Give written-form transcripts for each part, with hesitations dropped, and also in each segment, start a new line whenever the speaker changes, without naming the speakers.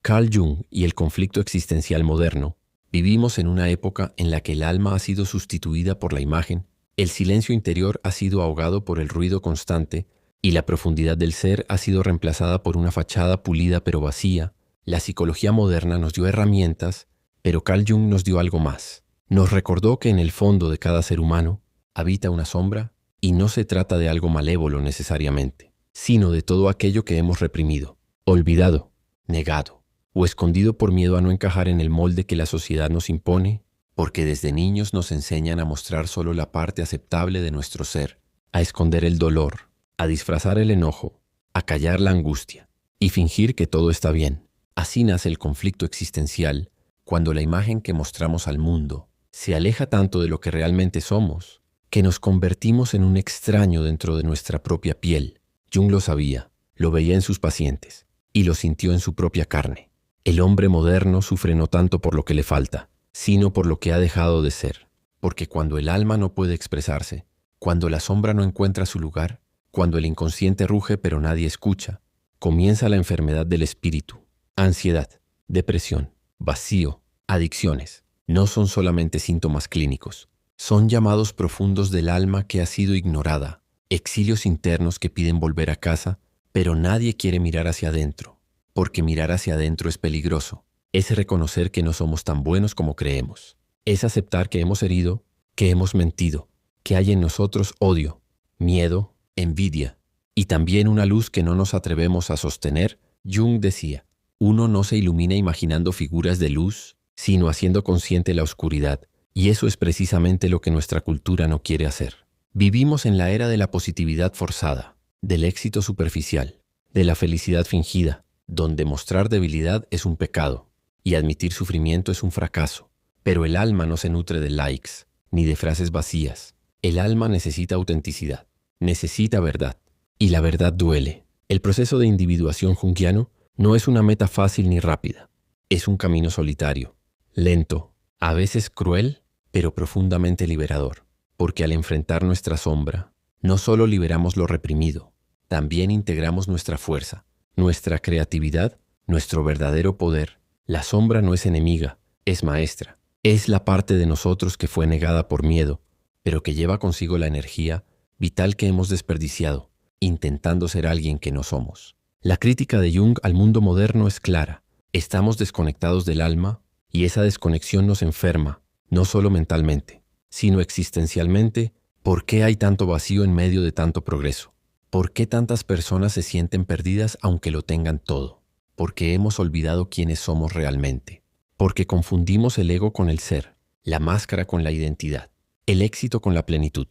Carl Jung y el conflicto existencial moderno. Vivimos en una época en la que el alma ha sido sustituida por la imagen, el silencio interior ha sido ahogado por el ruido constante y la profundidad del ser ha sido reemplazada por una fachada pulida pero vacía. La psicología moderna nos dio herramientas, pero Carl Jung nos dio algo más. Nos recordó que en el fondo de cada ser humano habita una sombra y no se trata de algo malévolo necesariamente, sino de todo aquello que hemos reprimido, olvidado, negado o escondido por miedo a no encajar en el molde que la sociedad nos impone, porque desde niños nos enseñan a mostrar solo la parte aceptable de nuestro ser, a esconder el dolor, a disfrazar el enojo, a callar la angustia y fingir que todo está bien. Así nace el conflicto existencial cuando la imagen que mostramos al mundo se aleja tanto de lo que realmente somos, que nos convertimos en un extraño dentro de nuestra propia piel. Jung lo sabía, lo veía en sus pacientes y lo sintió en su propia carne. El hombre moderno sufre no tanto por lo que le falta, sino por lo que ha dejado de ser. Porque cuando el alma no puede expresarse, cuando la sombra no encuentra su lugar, cuando el inconsciente ruge pero nadie escucha, comienza la enfermedad del espíritu. Ansiedad, depresión, vacío, adicciones. No son solamente síntomas clínicos, son llamados profundos del alma que ha sido ignorada, exilios internos que piden volver a casa, pero nadie quiere mirar hacia adentro. Porque mirar hacia adentro es peligroso, es reconocer que no somos tan buenos como creemos, es aceptar que hemos herido, que hemos mentido, que hay en nosotros odio, miedo, envidia y también una luz que no nos atrevemos a sostener. Jung decía, uno no se ilumina imaginando figuras de luz, sino haciendo consciente la oscuridad, y eso es precisamente lo que nuestra cultura no quiere hacer. Vivimos en la era de la positividad forzada, del éxito superficial, de la felicidad fingida, donde mostrar debilidad es un pecado y admitir sufrimiento es un fracaso. Pero el alma no se nutre de likes, ni de frases vacías. El alma necesita autenticidad, necesita verdad, y la verdad duele. El proceso de individuación junguiano no es una meta fácil ni rápida. Es un camino solitario, lento, a veces cruel, pero profundamente liberador. Porque al enfrentar nuestra sombra, no solo liberamos lo reprimido, también integramos nuestra fuerza, nuestra creatividad, nuestro verdadero poder. La sombra no es enemiga, es maestra. Es la parte de nosotros que fue negada por miedo, pero que lleva consigo la energía vital que hemos desperdiciado, intentando ser alguien que no somos. La crítica de Jung al mundo moderno es clara. Estamos desconectados del alma y esa desconexión nos enferma, no solo mentalmente, sino existencialmente. ¿Por qué hay tanto vacío en medio de tanto progreso? ¿Por qué tantas personas se sienten perdidas aunque lo tengan todo? Porque hemos olvidado quiénes somos realmente. Porque confundimos el ego con el ser, la máscara con la identidad, el éxito con la plenitud.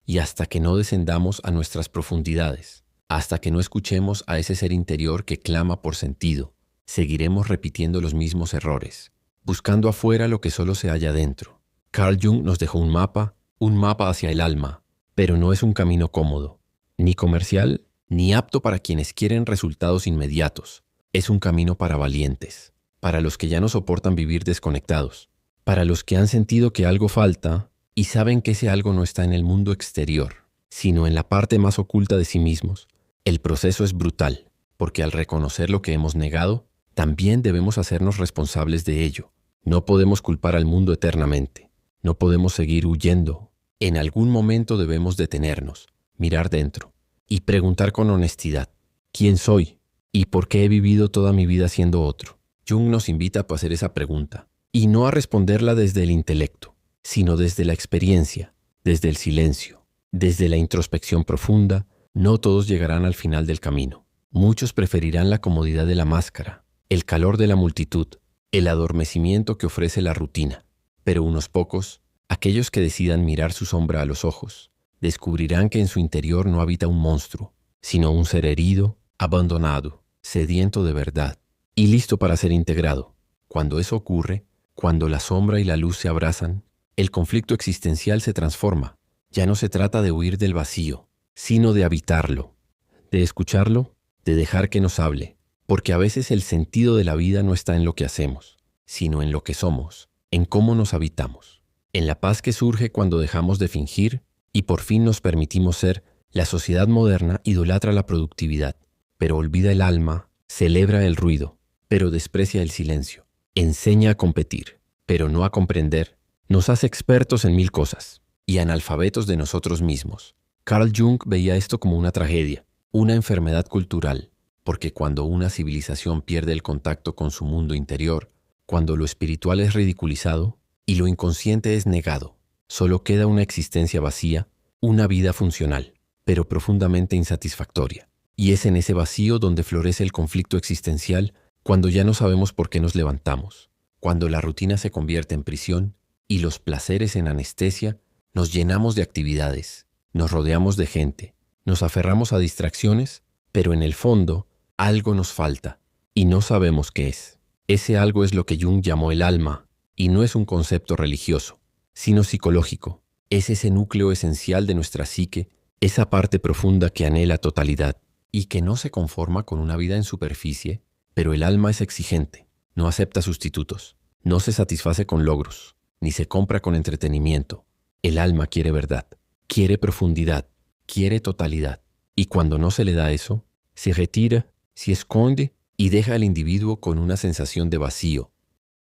Y hasta que no descendamos a nuestras profundidades, hasta que no escuchemos a ese ser interior que clama por sentido, seguiremos repitiendo los mismos errores, buscando afuera lo que solo se halla dentro. Carl Jung nos dejó un mapa hacia el alma, pero no es un camino cómodo, ni comercial, ni apto para quienes quieren resultados inmediatos. Es un camino para valientes, para los que ya no soportan vivir desconectados, para los que han sentido que algo falta y saben que ese algo no está en el mundo exterior, sino en la parte más oculta de sí mismos. El proceso es brutal, porque al reconocer lo que hemos negado, también debemos hacernos responsables de ello. No podemos culpar al mundo eternamente, no podemos seguir huyendo. En algún momento debemos detenernos, mirar dentro y preguntar con honestidad, ¿quién soy? ¿Y por qué he vivido toda mi vida siendo otro? Jung nos invita a hacer esa pregunta, y no a responderla desde el intelecto, sino desde la experiencia, desde el silencio, desde la introspección profunda. No todos llegarán al final del camino. Muchos preferirán la comodidad de la máscara, el calor de la multitud, el adormecimiento que ofrece la rutina. Pero unos pocos, aquellos que decidan mirar su sombra a los ojos, descubrirán que en su interior no habita un monstruo, sino un ser herido, abandonado, sediento de verdad y listo para ser integrado. Cuando eso ocurre, cuando la sombra y la luz se abrazan, el conflicto existencial se transforma. Ya no se trata de huir del vacío, sino de habitarlo, de escucharlo, de dejar que nos hable, porque a veces el sentido de la vida no está en lo que hacemos, sino en lo que somos, en cómo nos habitamos, en la paz que surge cuando dejamos de fingir y por fin nos permitimos ser. La sociedad moderna idolatra la productividad, pero olvida el alma, celebra el ruido. pero desprecia el silencio. Enseña a competir, pero no a comprender. Nos hace expertos en 1000 cosas y analfabetos de nosotros mismos. Carl Jung veía esto como una tragedia, una enfermedad cultural, porque cuando una civilización pierde el contacto con su mundo interior, cuando lo espiritual es ridiculizado y lo inconsciente es negado, solo queda una existencia vacía, una vida funcional, pero profundamente insatisfactoria. Y es en ese vacío donde florece el conflicto existencial, cuando ya no sabemos por qué nos levantamos, cuando la rutina se convierte en prisión y los placeres en anestesia. Nos llenamos de actividades, nos rodeamos de gente, nos aferramos a distracciones, pero en el fondo algo nos falta y no sabemos qué es. Ese algo es lo que Jung llamó el alma, y no es un concepto religioso, sino psicológico. Es ese núcleo esencial de nuestra psique, esa parte profunda que anhela totalidad y que no se conforma con una vida en superficie, pero el alma es exigente, no acepta sustitutos, no se satisface con logros, ni se compra con entretenimiento. El alma quiere verdad, quiere profundidad, quiere totalidad. Y cuando no se le da eso, se retira, se esconde y deja al individuo con una sensación de vacío,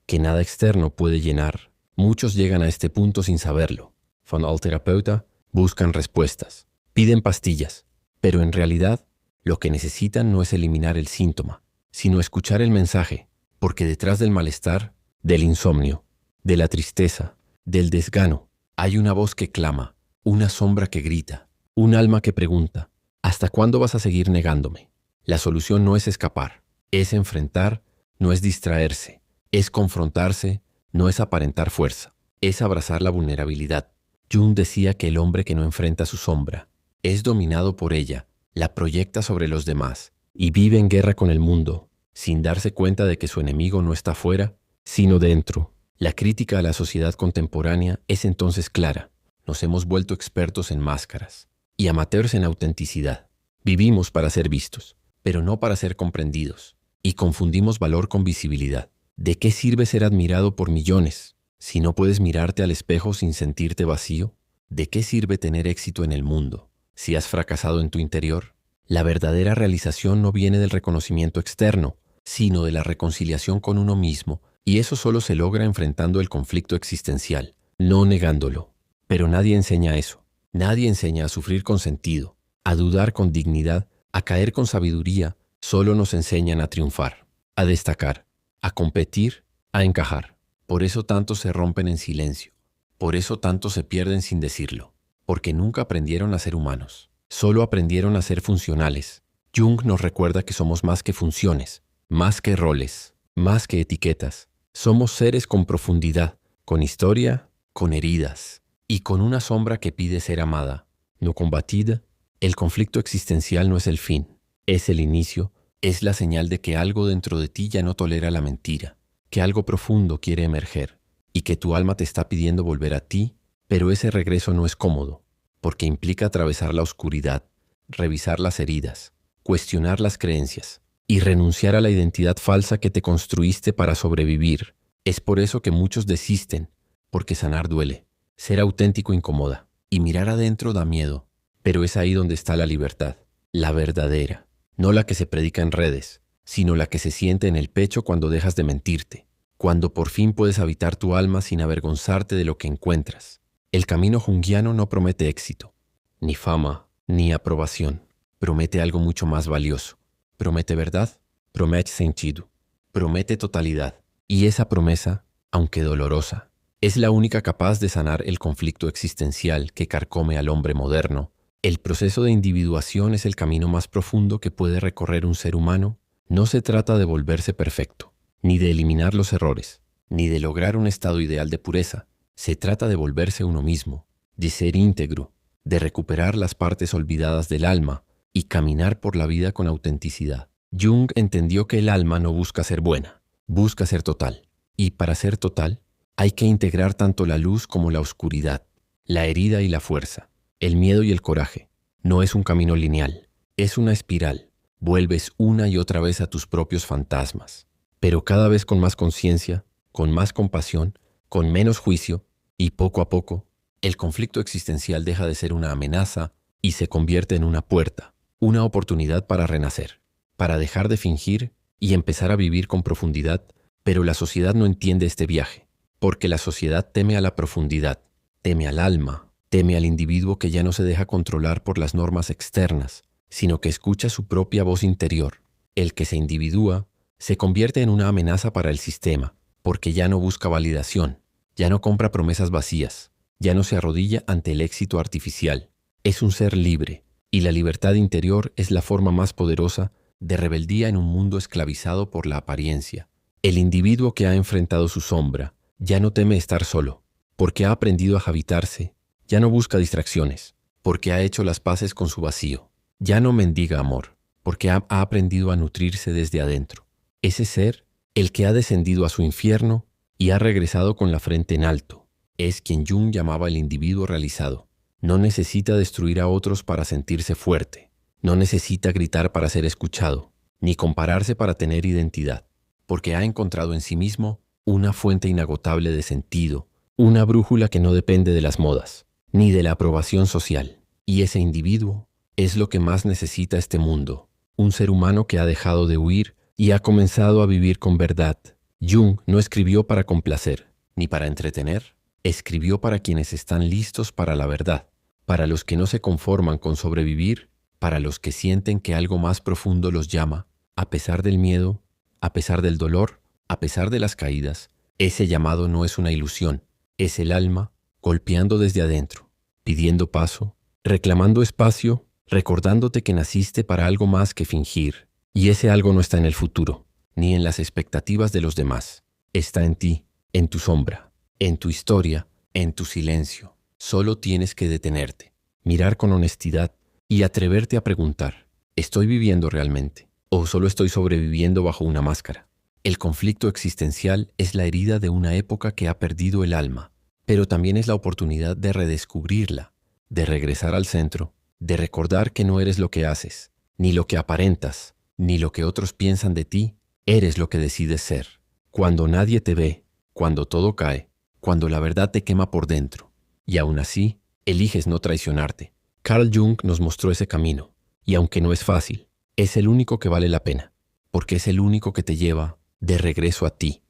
que nada externo puede llenar. Muchos llegan a este punto sin saberlo. Van al terapeuta, buscan respuestas, piden pastillas, pero en realidad lo que necesitan no es eliminar el síntoma, sino escuchar el mensaje, porque detrás del malestar, del insomnio, de la tristeza, del desgano, hay una voz que clama, una sombra que grita, un alma que pregunta, ¿hasta cuándo vas a seguir negándome? La solución no es escapar, es enfrentar, no es distraerse, es confrontarse, no es aparentar fuerza, es abrazar la vulnerabilidad. Jung decía que el hombre que no enfrenta su sombra, es dominado por ella, la proyecta sobre los demás y vive en guerra con el mundo, sin darse cuenta de que su enemigo no está fuera, sino dentro. La crítica a la sociedad contemporánea es entonces clara. Nos hemos vuelto expertos en máscaras y amateurs en autenticidad. Vivimos para ser vistos, pero no para ser comprendidos, y confundimos valor con visibilidad. ¿De qué sirve ser admirado por millones si no puedes mirarte al espejo sin sentirte vacío? ¿De qué sirve tener éxito en el mundo si has fracasado en tu interior? La verdadera realización no viene del reconocimiento externo, sino de la reconciliación con uno mismo. Y eso solo se logra enfrentando el conflicto existencial, no negándolo. Pero nadie enseña eso. Nadie enseña a sufrir con sentido, a dudar con dignidad, a caer con sabiduría. Solo nos enseñan a triunfar, a destacar, a competir, a encajar. Por eso tantos se rompen en silencio. Por eso tantos se pierden sin decirlo. Porque nunca aprendieron a ser humanos. Solo aprendieron a ser funcionales. Jung nos recuerda que somos más que funciones, más que roles, más que etiquetas. Somos seres con profundidad, con historia, con heridas y con una sombra que pide ser amada, no combatida. El conflicto existencial no es el fin, es el inicio, es la señal de que algo dentro de ti ya no tolera la mentira, que algo profundo quiere emerger y que tu alma te está pidiendo volver a ti, pero ese regreso no es cómodo, porque implica atravesar la oscuridad, revisar las heridas, cuestionar las creencias y renunciar a la identidad falsa que te construiste para sobrevivir. Es por eso que muchos desisten, porque sanar duele, ser auténtico incomoda, y mirar adentro da miedo. Pero es ahí donde está la libertad, la verdadera, no la que se predica en redes, sino la que se siente en el pecho cuando dejas de mentirte, cuando por fin puedes habitar tu alma sin avergonzarte de lo que encuentras. El camino junguiano no promete éxito, ni fama, ni aprobación. Promete algo mucho más valioso. Promete verdad, promete sentido, promete totalidad. Y esa promesa, aunque dolorosa, es la única capaz de sanar el conflicto existencial que carcome al hombre moderno. El proceso de individuación es el camino más profundo que puede recorrer un ser humano. No se trata de volverse perfecto, ni de eliminar los errores, ni de lograr un estado ideal de pureza. Se trata de volverse uno mismo, de ser íntegro, de recuperar las partes olvidadas del alma y caminar por la vida con autenticidad. Jung entendió que el alma no busca ser buena, busca ser total. Y para ser total, hay que integrar tanto la luz como la oscuridad, la herida y la fuerza, el miedo y el coraje. No es un camino lineal, es una espiral. Vuelves una y otra vez a tus propios fantasmas, pero cada vez con más conciencia, con más compasión, con menos juicio, y poco a poco, el conflicto existencial deja de ser una amenaza y se convierte en una puerta, una oportunidad para renacer, para dejar de fingir y empezar a vivir con profundidad, pero la sociedad no entiende este viaje, porque la sociedad teme a la profundidad, teme al alma, teme al individuo que ya no se deja controlar por las normas externas, sino que escucha su propia voz interior. El que se individúa se convierte en una amenaza para el sistema, porque ya no busca validación, ya no compra promesas vacías, ya no se arrodilla ante el éxito artificial. Es un ser libre, y la libertad interior es la forma más poderosa de rebeldía en un mundo esclavizado por la apariencia. El individuo que ha enfrentado su sombra ya no teme estar solo, porque ha aprendido a habitarse, ya no busca distracciones, porque ha hecho las paces con su vacío, ya no mendiga amor, porque ha aprendido a nutrirse desde adentro. Ese ser, el que ha descendido a su infierno y ha regresado con la frente en alto, es quien Jung llamaba el individuo realizado. No necesita destruir a otros para sentirse fuerte, no necesita gritar para ser escuchado, ni compararse para tener identidad, porque ha encontrado en sí mismo una fuente inagotable de sentido, una brújula que no depende de las modas, ni de la aprobación social. Y ese individuo es lo que más necesita este mundo, un ser humano que ha dejado de huir y ha comenzado a vivir con verdad. Jung no escribió para complacer, ni para entretener, escribió para quienes están listos para la verdad, para los que no se conforman con sobrevivir, para los que sienten que algo más profundo los llama, a pesar del miedo, a pesar del dolor, a pesar de las caídas. Ese llamado no es una ilusión, es el alma golpeando desde adentro, pidiendo paso, reclamando espacio, recordándote que naciste para algo más que fingir. Y ese algo no está en el futuro, ni en las expectativas de los demás. Está en ti, en tu sombra, en tu historia, en tu silencio. Solo tienes que detenerte, mirar con honestidad y atreverte a preguntar, ¿estoy viviendo realmente? ¿O solo estoy sobreviviendo bajo una máscara? El conflicto existencial es la herida de una época que ha perdido el alma, pero también es la oportunidad de redescubrirla, de regresar al centro, de recordar que no eres lo que haces, ni lo que aparentas, ni lo que otros piensan de ti. Eres lo que decides ser. Cuando nadie te ve, cuando todo cae, cuando la verdad te quema por dentro, y aún así, eliges no traicionarte. Carl Jung nos mostró ese camino, y aunque no es fácil, es el único que vale la pena, porque es el único que te lleva de regreso a ti.